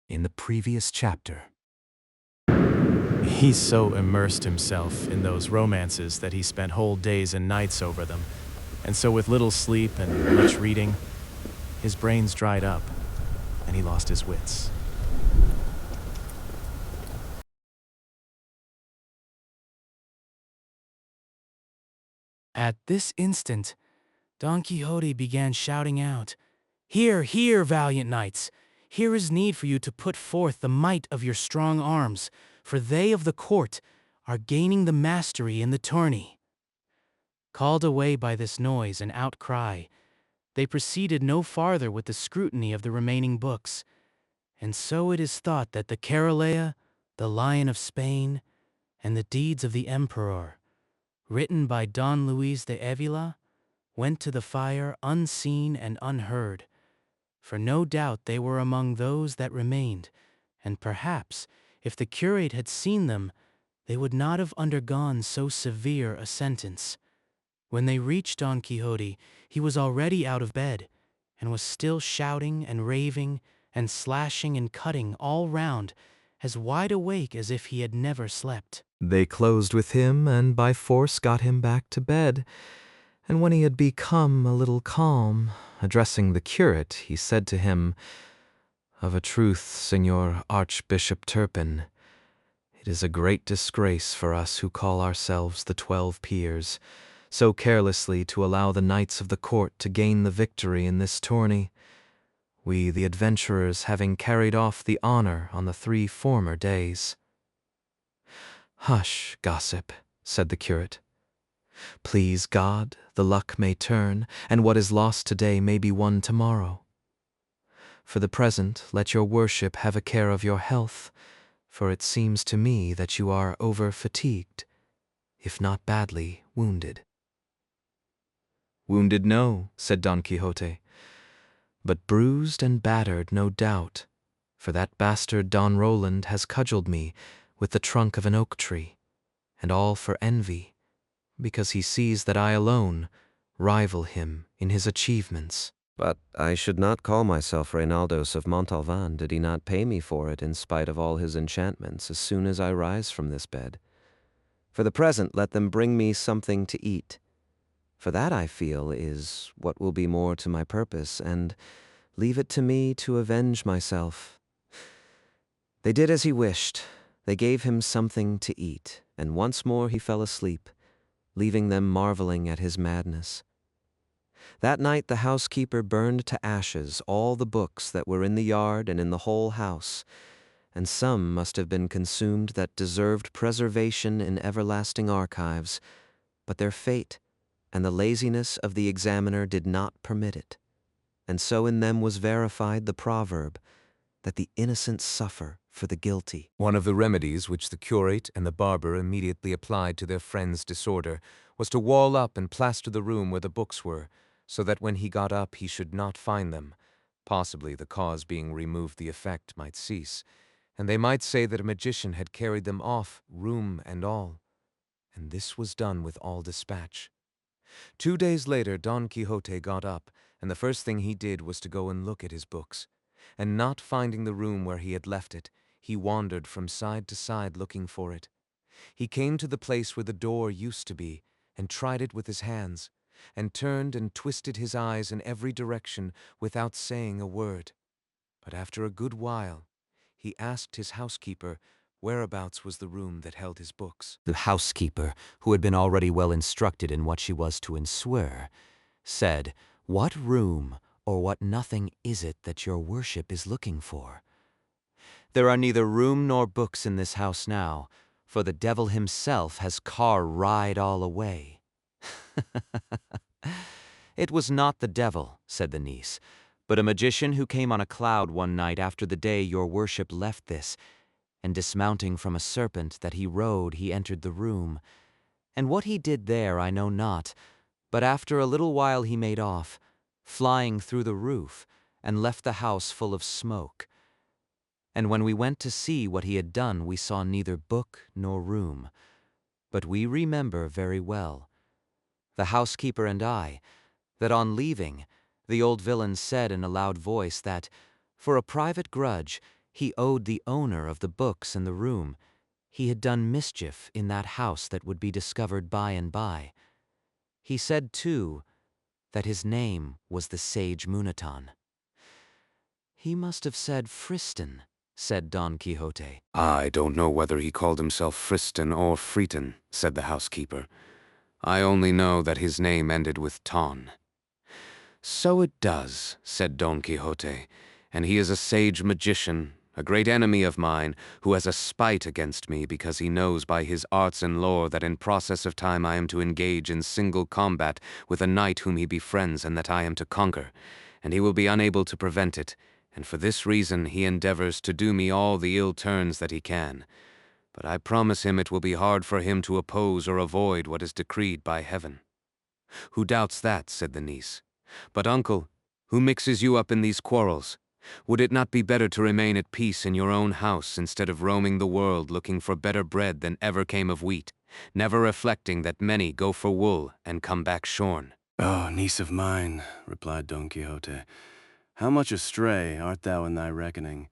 in the previous chapter. He so immersed himself in those romances that he spent whole days and nights over them, and so with little sleep and much reading, his brains dried up, and he lost his wits. At this instant, Don Quixote began shouting out, "Hear, hear, valiant knights! Here is need for you to put forth the might of your strong arms, for they of the court are gaining the mastery in the tourney." Called away by this noise and outcry, they proceeded no farther with the scrutiny of the remaining books, and so it is thought that the Carolea, the Lion of Spain, and the Deeds of the Emperor, written by Don Luis de Avila, went to the fire unseen and unheard, for no doubt they were among those that remained, and perhaps, if the curate had seen them, they would not have undergone so severe a sentence. When they reached Don Quixote, he was already out of bed, and was still shouting and raving and slashing and cutting all round, as wide awake as if he had never slept. They closed with him, and by force got him back to bed. And when he had become a little calm, addressing the curate, he said to him, "Of a truth, Señor Archbishop Turpin, it is a great disgrace for us who call ourselves the 12 Peers, so carelessly to allow the knights of the court to gain the victory in this tourney, we the adventurers having carried off the honor on the 3 former days." "Hush, gossip," said the curate. "Please God, the luck may turn, and what is lost today may be won tomorrow. For the present, let your worship have a care of your health, for it seems to me that you are over-fatigued, if not badly wounded." "Wounded, no," said Don Quixote, "but bruised and battered, no doubt, for that bastard Don Roland has cudgeled me with the trunk of an oak tree, and all for envy, because he sees that I alone rival him in his achievements." "But I should not call myself Reinaldos of Montalvan did he not pay me for it in spite of all his enchantments as soon as I rise from this bed. For the present let them bring me something to eat, for that I feel is what will be more to my purpose, and leave it to me to avenge myself." They did as he wished. They gave him something to eat, and once more he fell asleep, leaving them marveling at his madness. That night the housekeeper burned to ashes all the books that were in the yard and in the whole house, and some must have been consumed that deserved preservation in everlasting archives, but their fate and the laziness of the examiner did not permit it, and so in them was verified the proverb that the innocent suffer for the guilty. One of the remedies which the curate and the barber immediately applied to their friend's disorder was to wall up and plaster the room where the books were, so that when he got up he should not find them. Possibly the cause being removed the effect might cease, and they might say that a magician had carried them off, room and all. And this was done with all dispatch. 2 days later Don Quixote got up, and the first thing he did was to go and look at his books, and not finding the room where he had left it, he wandered from side to side looking for it. He came to the place where the door used to be, and tried it with his hands, and turned and twisted his eyes in every direction without saying a word. But after a good while, he asked his housekeeper whereabouts was the room that held his books. The housekeeper, who had been already well instructed in what she was to enswear, said, "What room or what nothing is it that your worship is looking for? There are neither room nor books in this house now, for the devil himself has car-ried all away." "It was not the devil," said the niece, "but a magician who came on a cloud one night after the day your worship left this, and dismounting from a serpent that he rode, he entered the room. And what he did there I know not, but after a little while he made off, flying through the roof, and left the house full of smoke. And when we went to see what he had done, we saw neither book nor room. But we remember very well, the housekeeper and I, that on leaving, the old villain said in a loud voice that, for a private grudge, He owed the owner of the books and the room. He had done mischief in that house that would be discovered by and by. He said, too, that his name was the sage Munaton. He must have said Friston, said Don Quixote. I don't know whether he called himself Friston or Freeton, said the housekeeper. I only know that his name ended with ton. So it does, said Don Quixote, and he is a sage magician, a great enemy of mine, who has a spite against me because he knows by his arts and lore that in process of time I am to engage in single combat with a knight whom he befriends and that I am to conquer, and he will be unable to prevent it, and for this reason he endeavors to do me all the ill turns that he can. But I promise him it will be hard for him to oppose or avoid what is decreed by heaven. Who doubts that, said the niece. But uncle, who mixes you up in these quarrels? Would it not be better to remain at peace in your own house instead of roaming the world looking for better bread than ever came of wheat, never reflecting that many go for wool and come back shorn? Oh, niece of mine, replied Don Quixote, how much astray art thou in thy reckoning?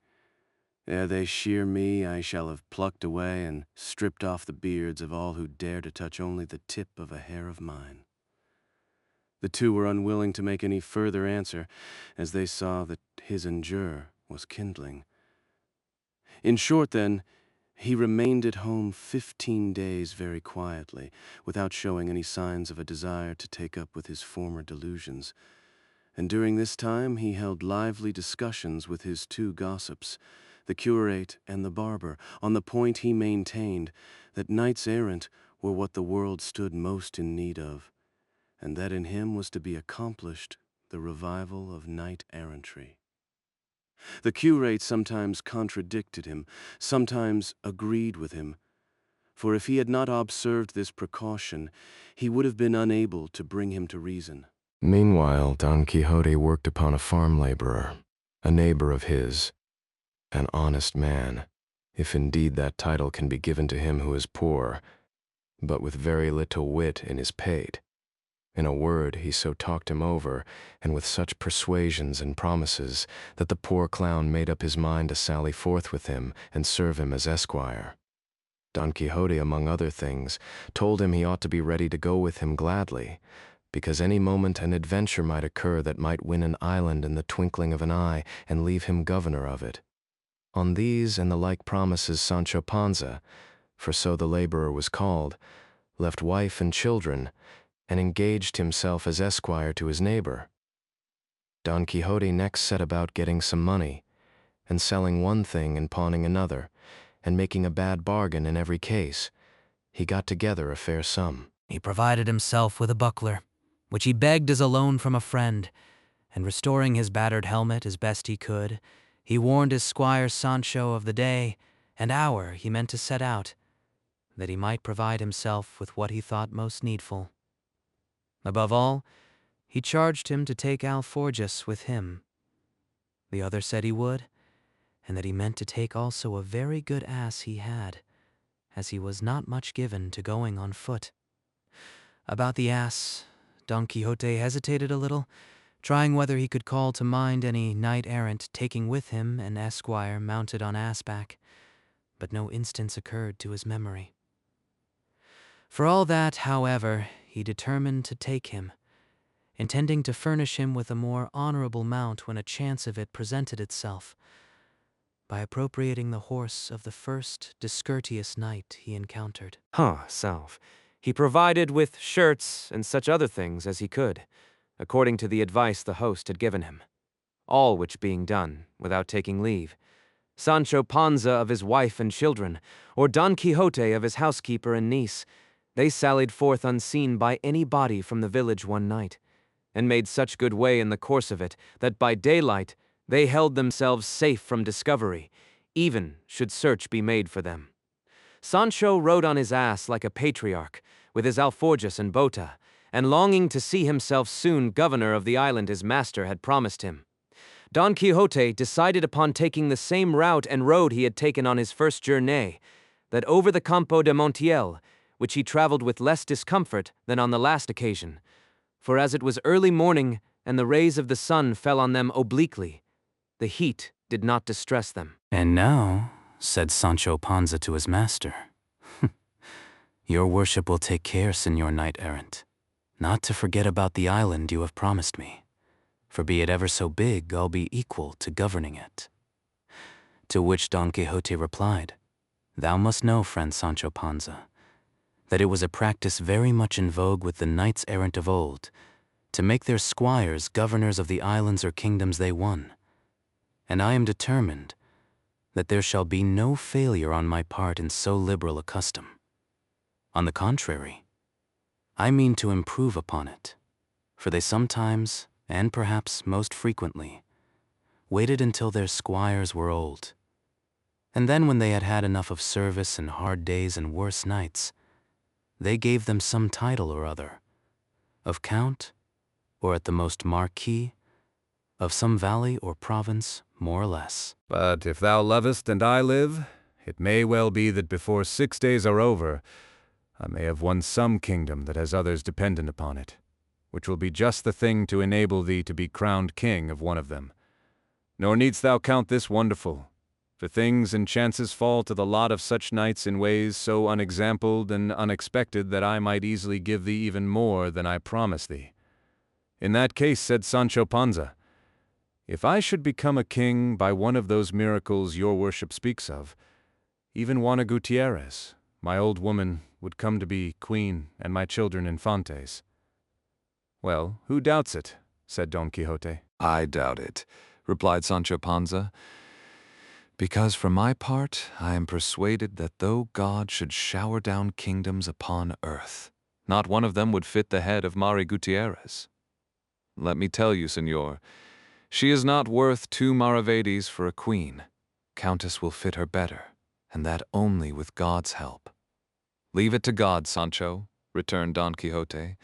Ere they shear me, I shall have plucked away and stripped off the beards of all who dare to touch only the tip of a hair of mine. The two were unwilling to make any further answer, as they saw that his injure was kindling. In short, then, he remained at home 15 days very quietly, without showing any signs of a desire to take up with his former delusions. And during this time he held lively discussions with his two gossips, the curate and the barber, on the point he maintained that knights-errant were what the world stood most in need of, and that in him was to be accomplished the revival of knight-errantry. The curate sometimes contradicted him, sometimes agreed with him, for if he had not observed this precaution, he would have been unable to bring him to reason. Meanwhile, Don Quixote worked upon a farm laborer, a neighbor of his, an honest man, if indeed that title can be given to him who is poor, but with very little wit in his pate. In a word, he so talked him over, and with such persuasions and promises, that the poor clown made up his mind to sally forth with him and serve him as esquire. Don Quixote, among other things, told him he ought to be ready to go with him gladly, because any moment an adventure might occur that might win an island in the twinkling of an eye and leave him governor of it. On these and the like promises Sancho Panza, for so the laborer was called, left wife and children, and engaged himself as esquire to his neighbor. Don Quixote next set about getting some money, and selling one thing and pawning another, and making a bad bargain in every case. He got together a fair sum. He provided himself with a buckler, which he begged as a loan from a friend, and restoring his battered helmet as best he could, he warned his squire Sancho of the day and hour he meant to set out, that he might provide himself with what he thought most needful. Above all, he charged him to take Alforjas with him. The other said he would, and that he meant to take also a very good ass he had, as he was not much given to going on foot. About the ass, Don Quixote hesitated a little, trying whether he could call to mind any knight-errant taking with him an esquire mounted on ass-back, but no instance occurred to his memory. For all that, however, he determined to take him, intending to furnish him with a more honorable mount when a chance of it presented itself, by appropriating the horse of the first discourteous knight he encountered. Self. He provided with shirts and such other things as he could, according to the advice the host had given him. All which being done, without taking leave, Sancho Panza of his wife and children, or Don Quixote of his housekeeper and niece, they sallied forth unseen by any body from the village one night, and made such good way in the course of it, that by daylight they held themselves safe from discovery, even should search be made for them. Sancho rode on his ass like a patriarch, with his alforjas and bota, and longing to see himself soon governor of the island his master had promised him. Don Quixote decided upon taking the same route and road he had taken on his first journey, that over the Campo de Montiel, which he traveled with less discomfort than on the last occasion, for as it was early morning and the rays of the sun fell on them obliquely, the heat did not distress them. And now, said Sancho Panza to his master, your worship will take care, Señor Knight-errant, not to forget about the island you have promised me, for be it ever so big, I'll be equal to governing it. To which Don Quixote replied, Thou must know, friend Sancho Panza, that it was a practice very much in vogue with the knights-errant of old, to make their squires governors of the islands or kingdoms they won. And I am determined that there shall be no failure on my part in so liberal a custom. On the contrary, I mean to improve upon it, for they sometimes, and perhaps most frequently, waited until their squires were old. And then when they had had enough of service and hard days and worse nights, they gave them some title or other, of count, or at the most marquis, of some valley or province, more or less. But if thou lovest and I live, it may well be that before 6 days are over, I may have won some kingdom that has others dependent upon it, which will be just the thing to enable thee to be crowned king of one of them. Nor needst thou count this wonderful, for things and chances fall to the lot of such knights in ways so unexampled and unexpected that I might easily give thee even more than I promise thee. In that case, said Sancho Panza, if I should become a king by one of those miracles your worship speaks of, even Juana Gutierrez, my old woman, would come to be queen and my children infantes. Well, who doubts it? Said Don Quixote. I doubt it, replied Sancho Panza, because for my part I am persuaded that though God should shower down kingdoms upon earth, not one of them would fit the head of Mari Gutierrez. Let me tell you, señor, she is not worth 2 maravedis for a queen. Countess will fit her better, and that only with God's help. Leave it to God, Sancho, returned Don Quixote,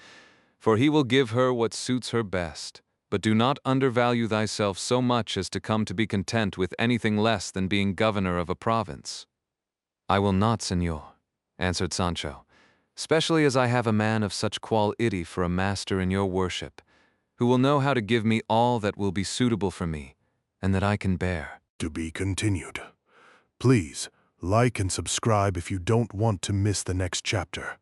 for he will give her what suits her best, but do not undervalue thyself so much as to come to be content with anything less than being governor of a province. I will not, señor, answered Sancho, especially as I have a man of such quality for a master in your worship, who will know how to give me all that will be suitable for me, and that I can bear. To be continued. Please, like and subscribe if you don't want to miss the next chapter.